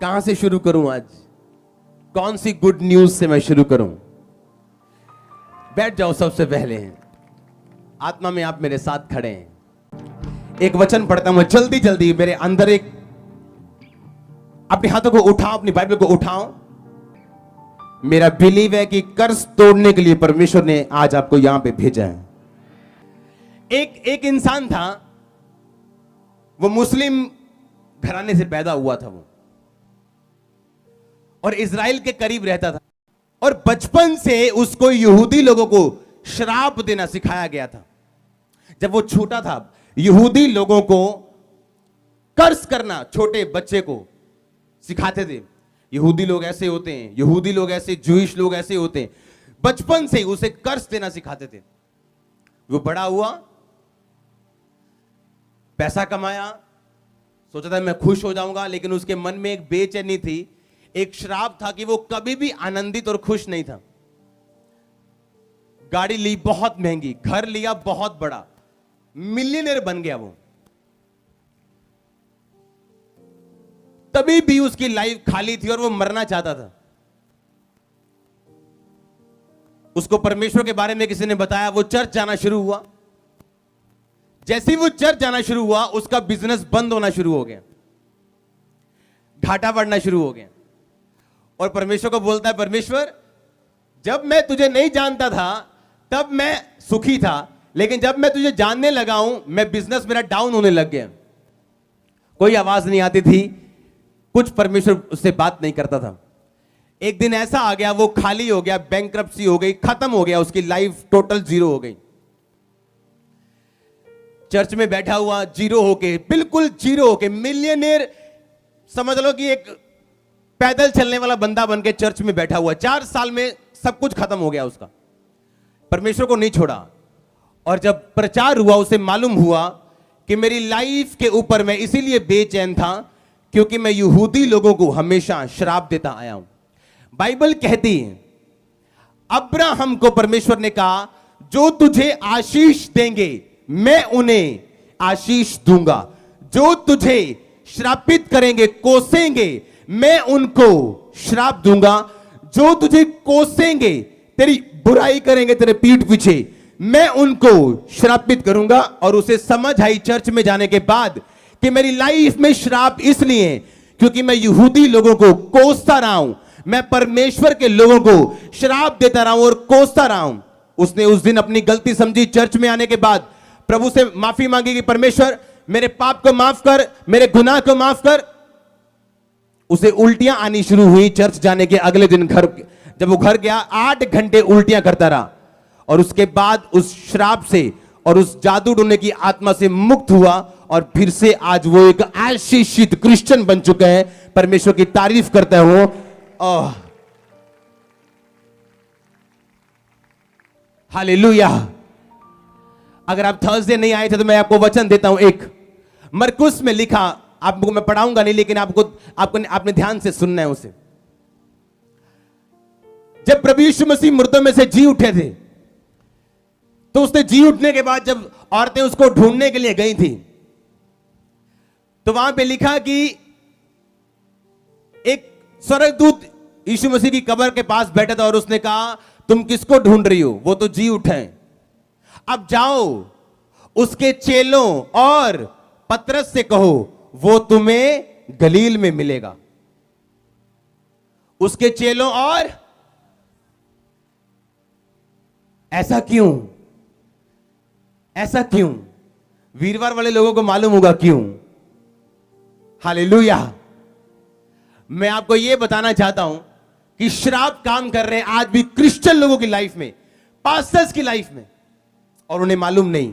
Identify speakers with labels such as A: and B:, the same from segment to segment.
A: कहां से शुरू करूं आज? कौन सी गुड न्यूज से मैं शुरू करूं? बैठ जाओ। सबसे पहले आत्मा में आप मेरे साथ खड़े हैं। एक वचन पढ़ता हूं जल्दी जल्दी। मेरे अंदर एक, अपने हाथों को उठाओ, अपनी बाइबल को उठाओ। मेरा बिलीव है कि कर्ज तोड़ने के लिए परमेश्वर ने आज आपको यहां पे भेजा है। एक इंसान था, वो मुस्लिम घराने से पैदा हुआ था वो, और इजराइल के करीब रहता था, और बचपन से उसको यहूदी लोगों को श्राप देना सिखाया गया था। जब वो छोटा था, यहूदी लोगों को कर्ज करना छोटे बच्चे को सिखाते थे। यहूदी लोग ऐसे होते हैं, यहूदी लोग ऐसे, जूइश लोग ऐसे होते हैं। बचपन से ही उसे कर्ज देना सिखाते थे। वो बड़ा हुआ, पैसा कमाया, सोचा था मैं खुश हो जाऊंगा, लेकिन उसके मन में एक बेचैनी थी, एक श्राप था कि वो कभी भी आनंदित और खुश नहीं था। गाड़ी ली बहुत महंगी, घर लिया बहुत बड़ा, मिलियनेयर बन गया वो, तभी भी उसकी लाइफ खाली थी और वो मरना चाहता था। उसको परमेश्वर के बारे में किसी ने बताया, वो चर्च जाना शुरू हुआ। जैसे ही वो चर्च जाना शुरू हुआ, उसका बिजनेस बंद होना शुरू हो गया, घाटा बढ़ना शुरू हो गया। और परमेश्वर को बोलता है, परमेश्वर जब मैं तुझे नहीं जानता था तब मैं सुखी था, लेकिन जब मैं तुझे जानने लगा हूं, मैं बिजनेस मेरा डाउन होने लग गया। कोई आवाज नहीं आती थी, कुछ परमेश्वर उससे बात नहीं करता था। एक दिन ऐसा आ गया, वो खाली हो गया, बैंकरप्सी हो गई, खत्म हो गया, उसकी लाइफ टोटल जीरो हो गई। चर्च में बैठा हुआ जीरो होके, बिल्कुल जीरो होके, मिलियनेयर समझ लो कि एक पैदल चलने वाला बंदा बन के चर्च में बैठा हुआ। 4 साल में सब कुछ खत्म हो गया उसका। परमेश्वर को नहीं छोड़ा। और जब प्रचार हुआ, उसे मालूम हुआ कि मेरी लाइफ के ऊपर मैं इसीलिए बेचैन था क्योंकि मैं यहूदी लोगों को हमेशा श्राप देता आया हूं। बाइबल कहती है, अब्राहम को परमेश्वर ने कहा, जो तुझे आशीष देंगे मैं उन्हें आशीष दूंगा, जो तुझे श्रापित करेंगे, कोसेंगे, मैं उनको श्राप दूंगा, जो तुझे कोसेंगे, तेरी बुराई करेंगे तेरे पीठ पीछे, मैं उनको श्रापित करूंगा। और उसे समझ आई चर्च में जाने के बाद कि मेरी लाइफ में श्राप इसलिए है क्योंकि मैं यहूदी लोगों को कोसता रहा हूं, मैं परमेश्वर के लोगों को श्राप देता रहा हूं और कोसता रहा हूं। उसने उस दिन अपनी गलती समझी। चर्च में आने के बाद प्रभु से माफी मांगी कि परमेश्वर मेरे पाप को माफ कर, मेरे गुनाह को माफ कर। उसे उल्टियां आनी शुरू हुई। चर्च जाने के अगले दिन जब वो घर गया, 8 घंटे उल्टियां करता रहा, और उसके बाद उस श्राप से और उस जादू टोने की आत्मा से मुक्त हुआ, और फिर से आज वो एक आशीषित क्रिश्चियन बन चुका है। परमेश्वर की तारीफ करता हूं। हालेलुया। अगर आप थर्सडे नहीं आए थे तो मैं आपको वचन देता हूं। एक मरकुस में लिखा, आपको मैं पढ़ाऊंगा नहीं, लेकिन आपने ध्यान से सुनना है उसे। जब प्रभु यीशु मसीह मृतों में से जी उठे थे, तो उसने जी उठने के बाद जब औरतें उसको ढूंढने के लिए गई थी, तो वहां पे लिखा कि एक स्वर्गदूत यीशु मसीह की कब्र के पास बैठा था और उसने कहा, तुम किसको ढूंढ रही हो? वो तो जी उठे हैं। अब जाओ उसके चेलों और पतरस से कहो, वो तुम्हें गलील में मिलेगा। उसके चेलों और, ऐसा क्यों? ऐसा क्यों? वीरवार वाले लोगों को मालूम होगा क्यों। हालेलुया। मैं आपको यह बताना चाहता हूं कि श्राप काम कर रहे हैं आज भी क्रिश्चियन लोगों की लाइफ में, पास्टर्स की लाइफ में, और उन्हें मालूम नहीं।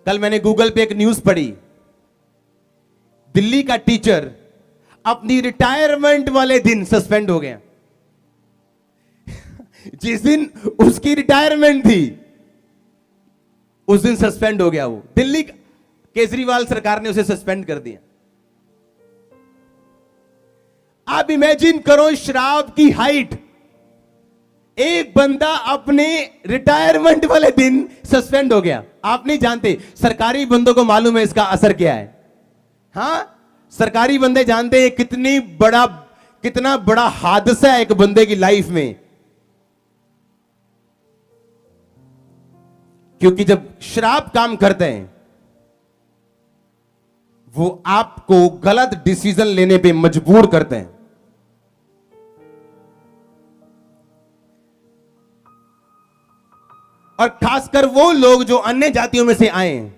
A: कल मैंने गूगल पे एक न्यूज पढ़ी, दिल्ली का टीचर अपनी रिटायरमेंट वाले दिन सस्पेंड हो गया। जिस दिन उसकी रिटायरमेंट थी उस दिन सस्पेंड हो गया वो। दिल्ली केजरीवाल सरकार ने उसे सस्पेंड कर दिया। आप इमेजिन करो श्राप की हाइट। एक बंदा अपने रिटायरमेंट वाले दिन सस्पेंड हो गया। आप नहीं जानते, सरकारी बंदों को मालूम है इसका असर क्या है। हां, सरकारी बंदे जानते हैं कितना बड़ा हादसा है एक बंदे की लाइफ में। क्योंकि जब शराब काम करते हैं वो आपको गलत डिसीजन लेने पे मजबूर करते हैं। और खासकर वो लोग जो अन्य जातियों में से आए हैं,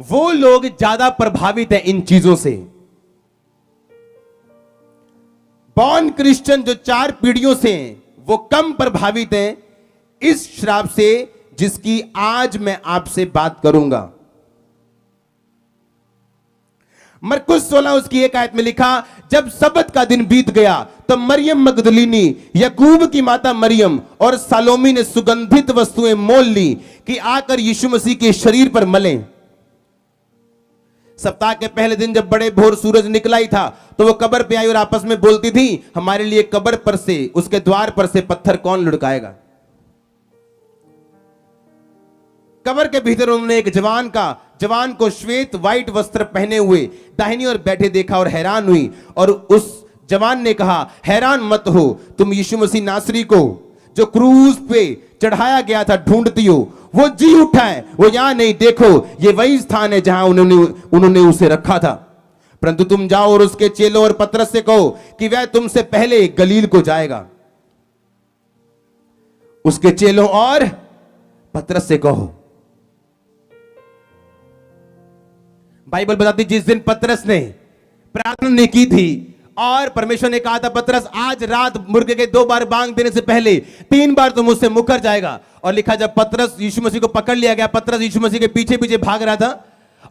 A: वो लोग ज्यादा प्रभावित हैं इन चीजों से। बॉर्न क्रिश्चियन जो 4 पीढ़ियों से हैं, वो कम प्रभावित हैं इस शराब से जिसकी आज मैं आपसे बात करूंगा। मरकुस 16 उसकी 1 आयत में लिखा, जब सब्त का दिन बीत गया तो मरियम मगदलीनी, याकूब की माता मरियम और सालोमी ने सुगंधित वस्तुएं मोल ली कि आकर यीशु मसीह के शरीर पर मलें। सप्ताह के पहले दिन जब बड़े भोर सूरज निकला ही था तो वो कब्र पे आई और आपस में बोलती थी, हमारे लिए कब्र पर से, उसके द्वार पर से पत्थर कौन लुढ़काएगा। कब्र के भीतर उन्होंने एक जवान को श्वेत व्हाइट वस्त्र पहने हुए दाहिनी ओर बैठे देखा और हैरान हुई। और उस जवान ने कहा, हैरान मत हो, तुम यीशु मसीह नासरी को जो क्रूज पे चढ़ाया गया था ढूंढती हो। वो जी उठा है, वो यहां नहीं, देखो ये वही स्थान है जहां उन्होंने उसे रखा था। परंतु तुम जाओ और उसके चेलों और पतरस से कहो कि वह तुमसे पहले गलील को जाएगा। उसके चेलों और पतरस से कहो। बाइबल बताती जिस दिन पतरस ने प्रार्थना नहीं की थी और परमेश्वर ने कहा था, पतरस आज रात मुर्गे के 2 बार बांग देने से पहले 3 बार तो मुझसे मुकर जाएगा। और लिखा जब पतरस यीशु मसीह को पकड़ लिया गया, पतरस यीशु मसीह के पीछे पीछे भाग रहा था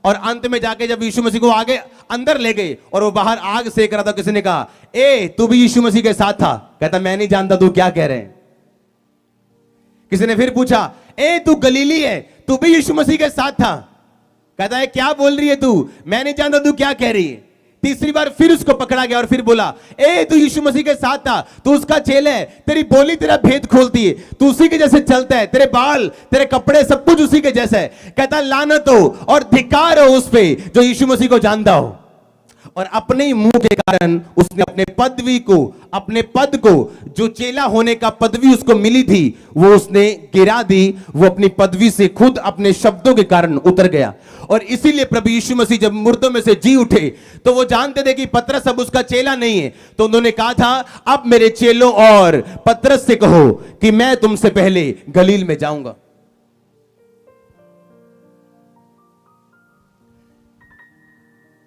A: और अंत में जाके जब यीशु मसीह को आगे अंदर ले गए और वो बाहर आग सेक रहा था, किसी ने कहा, ए तू भी यीशु मसीह के साथ था। कहता मैं नहीं जानता तू क्या कह रहे हैं। किसी ने फिर पूछा, ए तू गलीली है, तू भी यीशु मसीह के साथ था। कहता है क्या बोल रही है तू, मैं नहीं जानता तू क्या कह रही है। तीसरी बार फिर उसको पकड़ा गया और फिर बोला, ए तू यीशु मसीह के साथ था, तू उसका चेला है, तेरी बोली तेरा भेद खोलती है, तू उसी के जैसे चलता है, तेरे बाल तेरे कपड़े सब कुछ उसी के जैसा है। कहता लानत हो और धिक्कार हो उस पे जो यीशु मसीह को जानता हो। और अपने ही मुंह के कारण उसने अपने पद को जो चेला होने का पदवी उसको मिली थी वो उसने गिरा दी। वो अपनी पदवी से खुद अपने शब्दों के कारण उतर गया। और इसीलिए प्रभु यीशु मसीह जब मुर्दों में से जी उठे तो वो जानते थे कि पतरस अब उसका चेला नहीं है, तो उन्होंने कहा था, अब मेरे चेलों और पतरस से कहो कि मैं तुमसे पहले गलील में जाऊंगा।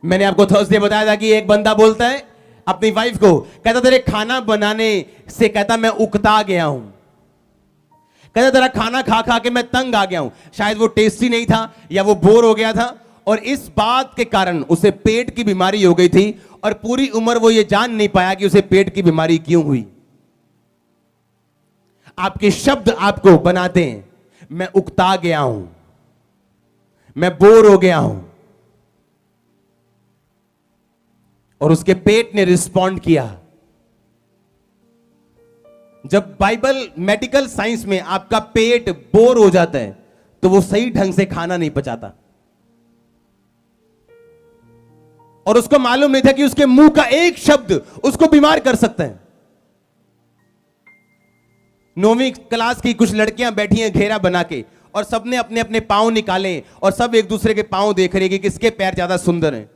A: मैंने आपको थर्सडे बताया था कि एक बंदा बोलता है अपनी वाइफ को, कहता तेरे खाना बनाने से कहता मैं उकता गया हूं, कहता तेरा खाना खा खा के मैं तंग आ गया हूं। शायद वो टेस्टी नहीं था या वो बोर हो गया था और इस बात के कारण उसे पेट की बीमारी हो गई थी और पूरी उम्र वो ये जान नहीं पाया कि उसे पेट की बीमारी क्यों हुई। आपके शब्द आपको बनाते हैं, मैं उकता गया हूं, मैं बोर हो गया हूं। और उसके पेट ने रिस्पॉन्ड किया। जब बाइबल मेडिकल साइंस में आपका पेट बोर हो जाता है तो वो सही ढंग से खाना नहीं पचाता। और उसको मालूम नहीं था कि उसके मुंह का एक शब्द उसको बीमार कर सकता है। 9वीं क्लास की कुछ लड़कियां बैठी हैं घेरा बना के और सबने अपने अपने पांव निकाले और सब एक दूसरे के पांव देख रहे हैं कि किसके पैर ज्यादा सुंदर हैं।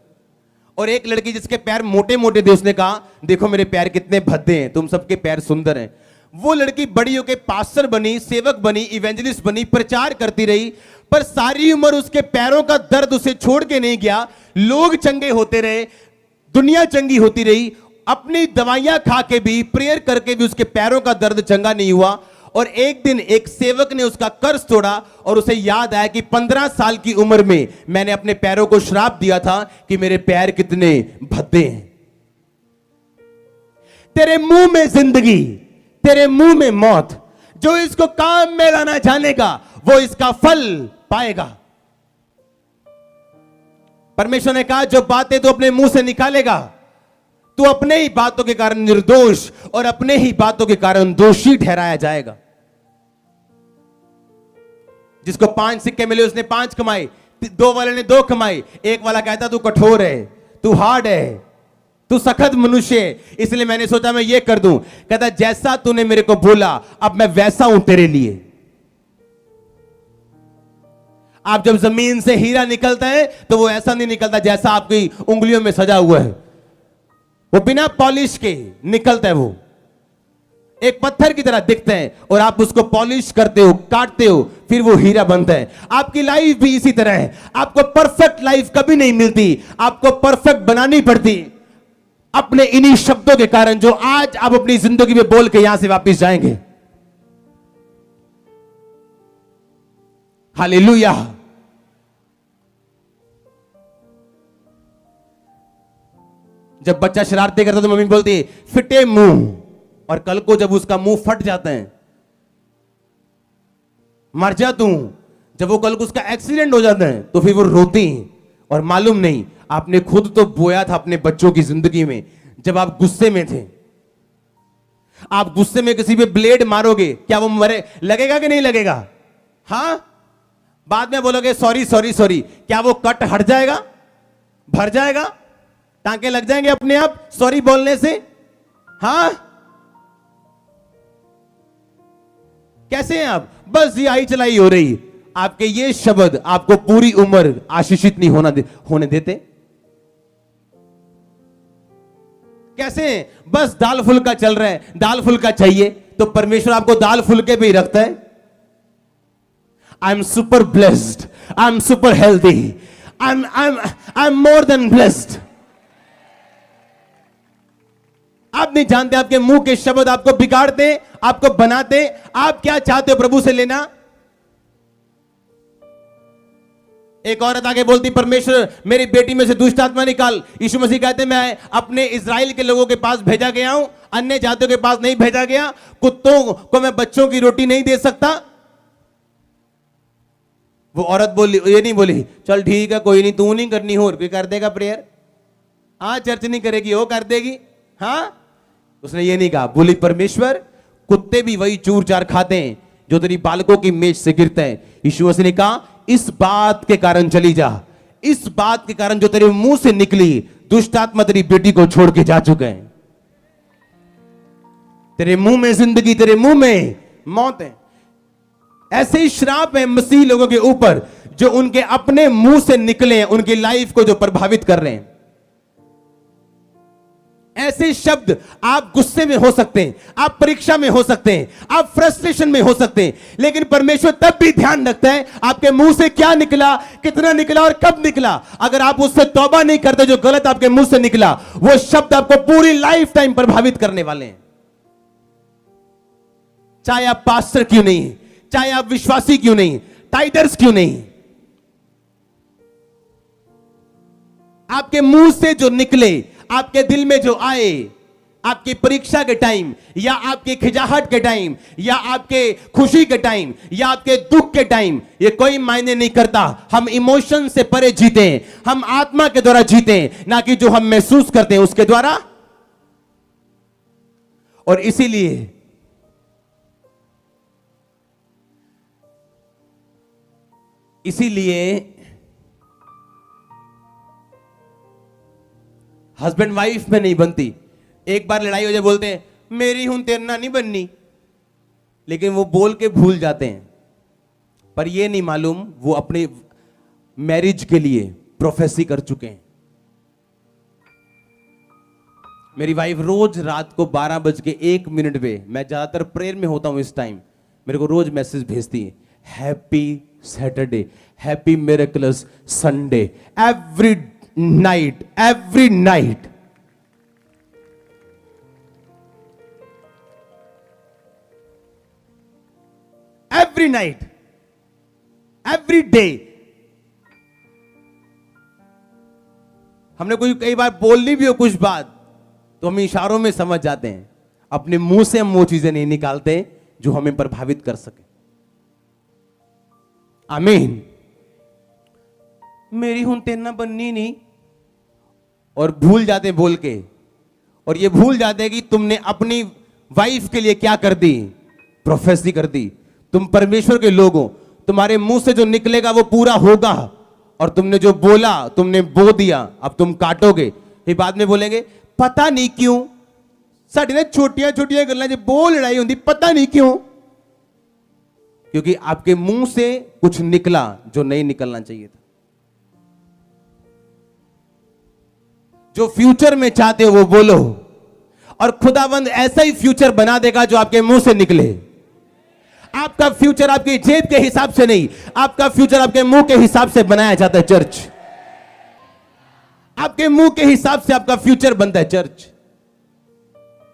A: और एक लड़की जिसके पैर मोटे मोटे थे उसने कहा, देखो मेरे पैर कितने भद्दे हैं, तुम सबके पैर सुंदर हैं। वो लड़की बड़ी होकर पास्टर बनी, सेवक बनी, इवेंजलिस्ट बनी, प्रचार करती रही, पर सारी उम्र उसके पैरों का दर्द उसे छोड़ के नहीं गया। लोग चंगे होते रहे, दुनिया चंगी होती रही, अपनी दवाइयां खा के भी, प्रेयर करके भी उसके पैरों का दर्द चंगा नहीं हुआ। और एक दिन एक सेवक ने उसका कर्ज तोड़ा और उसे याद आया कि 15 साल की उम्र में मैंने अपने पैरों को श्राप दिया था कि मेरे पैर कितने भद्दे हैं। तेरे मुंह में जिंदगी, तेरे मुंह में मौत। जो इसको काम में लाना जानेगा वो इसका फल पाएगा। परमेश्वर ने कहा, जो बातें तू अपने मुंह से निकालेगा तू अपने ही बातों के कारण निर्दोष और अपने ही बातों के कारण दोषी ठहराया जाएगा। जिसको 5 सिक्के मिले उसने 5 कमाए, दो वाले ने दो कमाई, एक वाला कहता तू कठोर है, तू हार्ड है, तू सख्त मनुष्य है, इसलिए मैंने सोचा मैं ये कर दूं। कहता जैसा तूने मेरे को बोला अब मैं वैसा हूं तेरे लिए। आप जब जमीन से हीरा निकलता है तो वो ऐसा नहीं निकलता जैसा आपकी उंगलियों में सजा हुआ है, वो बिना पॉलिश के निकलता है। वो एक पत्थर की तरह दिखते हैं और आप उसको पॉलिश करते हो, काटते हो, फिर वो हीरा बनता है। आपकी लाइफ भी इसी तरह है। आपको परफेक्ट लाइफ कभी नहीं मिलती, आपको परफेक्ट बनानी पड़ती अपने इन्हीं शब्दों के कारण जो आज आप अपनी जिंदगी में बोल के यहां से वापस जाएंगे। हालेलुया। जब बच्चा शरारतें करता तो मम्मी बोलती है फिटे मुंह, और कल को जब उसका मुंह फट जाता है, मर जा तू, जब वो कल को उसका एक्सीडेंट हो जाता है तो फिर वो रोती है। और मालूम नहीं आपने खुद तो बोया था अपने बच्चों की जिंदगी में, जब आप गुस्से में थे। आप गुस्से में किसी पे ब्लेड मारोगे, क्या वो मरे लगेगा कि नहीं लगेगा? हां, बाद में बोलोगे सॉरी सॉरी सॉरी, क्या वो कट हट जाएगा, भर जाएगा, टांके लग जाएंगे अपने आप सॉरी बोलने से? हां, कैसे हैं आप? बस ये आई चलाई हो रही। आपके ये शब्द आपको पूरी उम्र आशीषित नहीं होने देते। कैसे हैं? बस दाल फुल्का चल रहा है, दाल फुल्का चाहिए तो परमेश्वर आपको दाल फुल्के पे ही रखता है। I am super blessed, I am super healthy, I am more than blessed. आप नहीं जानते आपके मुंह के शब्द आपको बिगाड़ते, आपको बनाते। आप क्या चाहते हो प्रभु से लेना? एक औरत आगे बोलती परमेश्वर मेरी बेटी में से दुष्ट आत्मा निकाल। यीशु मसीह कहते मैं अपने इजराइल के लोगों के पास भेजा गया हूं, अन्य जातियों के पास नहीं भेजा गया। कुत्तों को मैं बच्चों की रोटी नहीं दे सकता। वो औरत बोली, ये नहीं बोली चल ठीक है कोई नहीं, तू नहीं करनी हो, कोई कर देगा प्रेयर। हाँ, चर्च नहीं करेगी, वो कर देगी। हाँ, उसने ये नहीं कहा, बोली परमेश्वर कुत्ते भी वही चूर चार खाते हैं जो तेरी बालकों की मेज से गिरते हैं। यीशु मसीह ने कहा इस बात के कारण चली जा, इस बात के कारण जो तेरे मुंह से निकली दुष्ट आत्मा तेरी बेटी को छोड़ के जा चुके हैं। तेरे मुंह में जिंदगी, तेरे मुंह में मौत है। ऐसे ही श्राप है मसीह लोगों के ऊपर जो उनके अपने मुंह से निकले हैं, उनकी लाइफ को जो प्रभावित कर रहे हैं। ऐसे शब्द आप गुस्से में हो सकते हैं, आप परीक्षा में हो सकते हैं, आप फ्रस्ट्रेशन में हो सकते हैं, लेकिन परमेश्वर तब भी ध्यान रखता है आपके मुंह से क्या निकला, कितना निकला और कब निकला। अगर आप उससे तौबा नहीं करते, जो गलत आपके मुंह से निकला, वो शब्द आपको पूरी लाइफ टाइम प्रभावित करने वाले हैं। चाहे आप पास्टर क्यों नहीं, चाहे आप विश्वासी क्यों नहीं, टाइटर्स क्यों नहीं, आपके मुंह से जो निकले, आपके दिल में जो आए, आपकी परीक्षा के टाइम या आपकी खिजाहट के टाइम या आपके खुशी के टाइम या आपके दुख के टाइम, ये कोई मायने नहीं करता। हम इमोशन से परे जीते हैं, हम आत्मा के द्वारा जीते हैं, ना कि जो हम महसूस करते हैं उसके द्वारा। और इसीलिए हस्बैंड वाइफ में नहीं बनती। एक बार लड़ाई हो जाए बोलते हैं मेरी हूं तेरना नहीं बननी, लेकिन वो बोल के भूल जाते हैं। पर ये नहीं मालूम वो अपने मैरिज के लिए प्रोफेसी कर चुके हैं। मेरी वाइफ रोज रात को 12:01 पे, मैं ज्यादातर प्रेयर में होता हूं इस टाइम, मेरे को रोज मैसेज भेजती है, happy Saturday, happy miracles Sunday, every night, every night. Every night, every day. हमने कोई कई बार बोलनी भी हो कुछ बात तो हम इशारों में समझ जाते हैं। अपने मुंह से हम वो चीजें नहीं निकालते जो हमें प्रभावित कर सके। आमीन। मेरी हूं तेरना बननी नहीं, और भूल जाते बोल के, और ये भूल जाते कि तुमने अपनी वाइफ के लिए क्या कर दी, प्रोफेसी कर दी। तुम परमेश्वर के लोग हो, तुम्हारे मुंह से जो निकलेगा वो पूरा होगा, और तुमने जो बोला, तुमने बो दिया, अब तुम काटोगे। फिर बाद में बोलेंगे पता नहीं क्यों साड़ी ने छोटियां छोटियां गल्लां च बहुत लड़ाई होती, पता नहीं क्यों। क्योंकि आपके मुंह से कुछ निकला जो नहीं निकलना चाहिए था। जो फ्यूचर में चाहते हो वो बोलो, और खुदावंद ऐसा ही फ्यूचर बना देगा जो आपके मुंह से निकले। आपका फ्यूचर आपकी जेब के हिसाब से नहीं, आपका फ्यूचर आपके मुंह के हिसाब से बनाया जाता है चर्च। आपके मुंह के हिसाब से आपका फ्यूचर बनता है चर्च,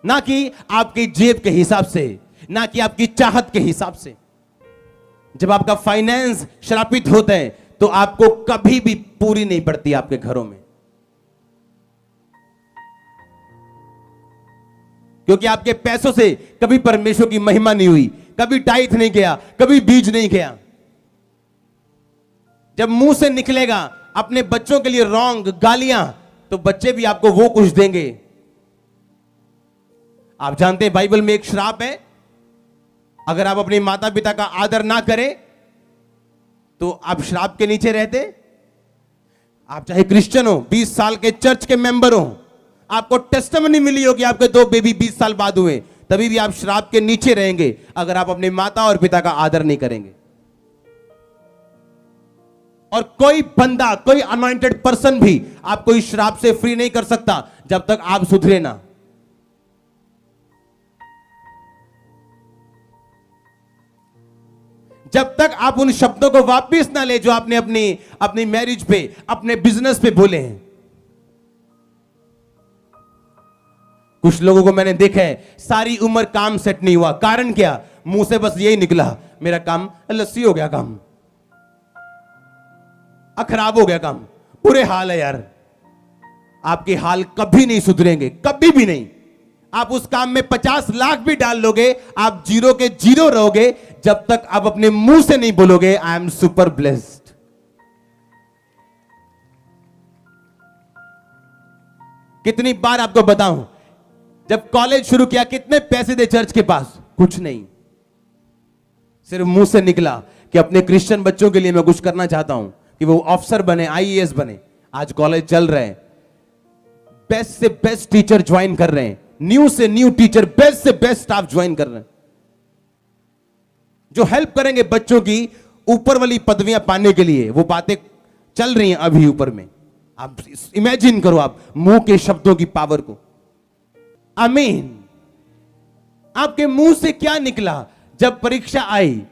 A: ना कि आपकी जेब के हिसाब से, ना कि आपकी चाहत के हिसाब से। जब आपका फाइनेंस श्रापित होता है तो आपको कभी भी पूरी नहीं पड़ती आपके घरों में, क्योंकि आपके पैसों से कभी परमेश्वर की महिमा नहीं हुई, कभी टाइट नहीं गया, कभी बीज नहीं गया। जब मुंह से निकलेगा अपने बच्चों के लिए रॉन्ग गालियां, तो बच्चे भी आपको वो कुछ देंगे। आप जानते हैं बाइबल में एक श्राप है, अगर आप अपने माता पिता का आदर ना करें तो आप श्राप के नीचे रहते। आप चाहे क्रिश्चियन हो, 20 साल के चर्च के मेंबर हो, आपको टेस्टिमनी मिली हो कि आपके 2 बेबी 20 साल बाद हुए, तभी भी आप श्राप के नीचे रहेंगे अगर आप अपने माता और पिता का आदर नहीं करेंगे। और कोई बंदा, कोई अनॉइंटेड पर्सन भी आपको इस श्राप से फ्री नहीं कर सकता जब तक आप सुधरे ना। जब तक आप उन शब्दों को वापस ना ले जो आपने अपनी मैरिज पे, अपने बिजनेस पे बोले हैं। कुछ लोगों को मैंने देखा है सारी उम्र काम सेट नहीं हुआ, कारण क्या? मुंह से बस यही निकला, मेरा काम लस्सी हो गया, काम खराब हो गया, काम बुरे हाल है यार। आपके हाल कभी नहीं सुधरेंगे, कभी भी नहीं। आप उस काम में 50 लाख भी डाल लोगे, आप जीरो के जीरो रहोगे जब तक आप अपने मुंह से नहीं बोलोगे आई एम सुपर ब्लेस्ड। कितनी बार आपको बताऊं, जब कॉलेज शुरू किया कितने पैसे थे चर्च के पास? कुछ नहीं, सिर्फ मुंह से निकला कि अपने क्रिश्चियन बच्चों के लिए मैं कुछ करना चाहता हूं कि वो ऑफिसर बने, आईएएस बने। आज कॉलेज चल रहे हैं, बेस्ट से बेस्ट टीचर ज्वाइन कर रहे हैं, न्यू से न्यू टीचर, बेस्ट से बेस्ट स्टाफ ज्वाइन कर रहे हैं, जो हेल्प करेंगे बच्चों की ऊपर वाली पदवियां पाने के लिए। वो बातें चल रही हैं अभी ऊपर में। आप इमेजिन करो आप मुंह के शब्दों की पावर को। आमीन। आपके मुंह से क्या निकला जब परीक्षा आई,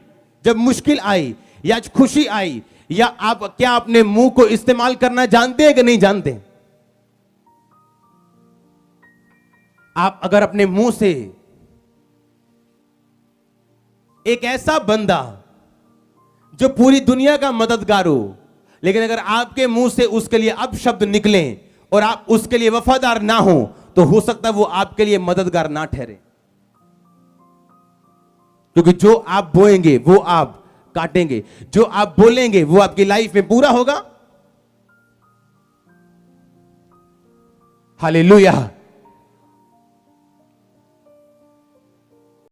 A: जब मुश्किल आई, या खुशी आई, या आप क्या अपने मुंह को इस्तेमाल करना जानते हैं कि नहीं जानते? आप अगर अपने मुंह से एक ऐसा बंदा जो पूरी दुनिया का मददगार हो, लेकिन अगर आपके मुंह से उसके लिए अपशब्द निकले और आप उसके लिए वफादार ना हो, तो हो सकता है वो आपके लिए मददगार ना ठहरे। क्योंकि जो आप बोएंगे वो आप काटेंगे, जो आप बोलेंगे वो आपकी लाइफ में पूरा होगा। हालेलुया।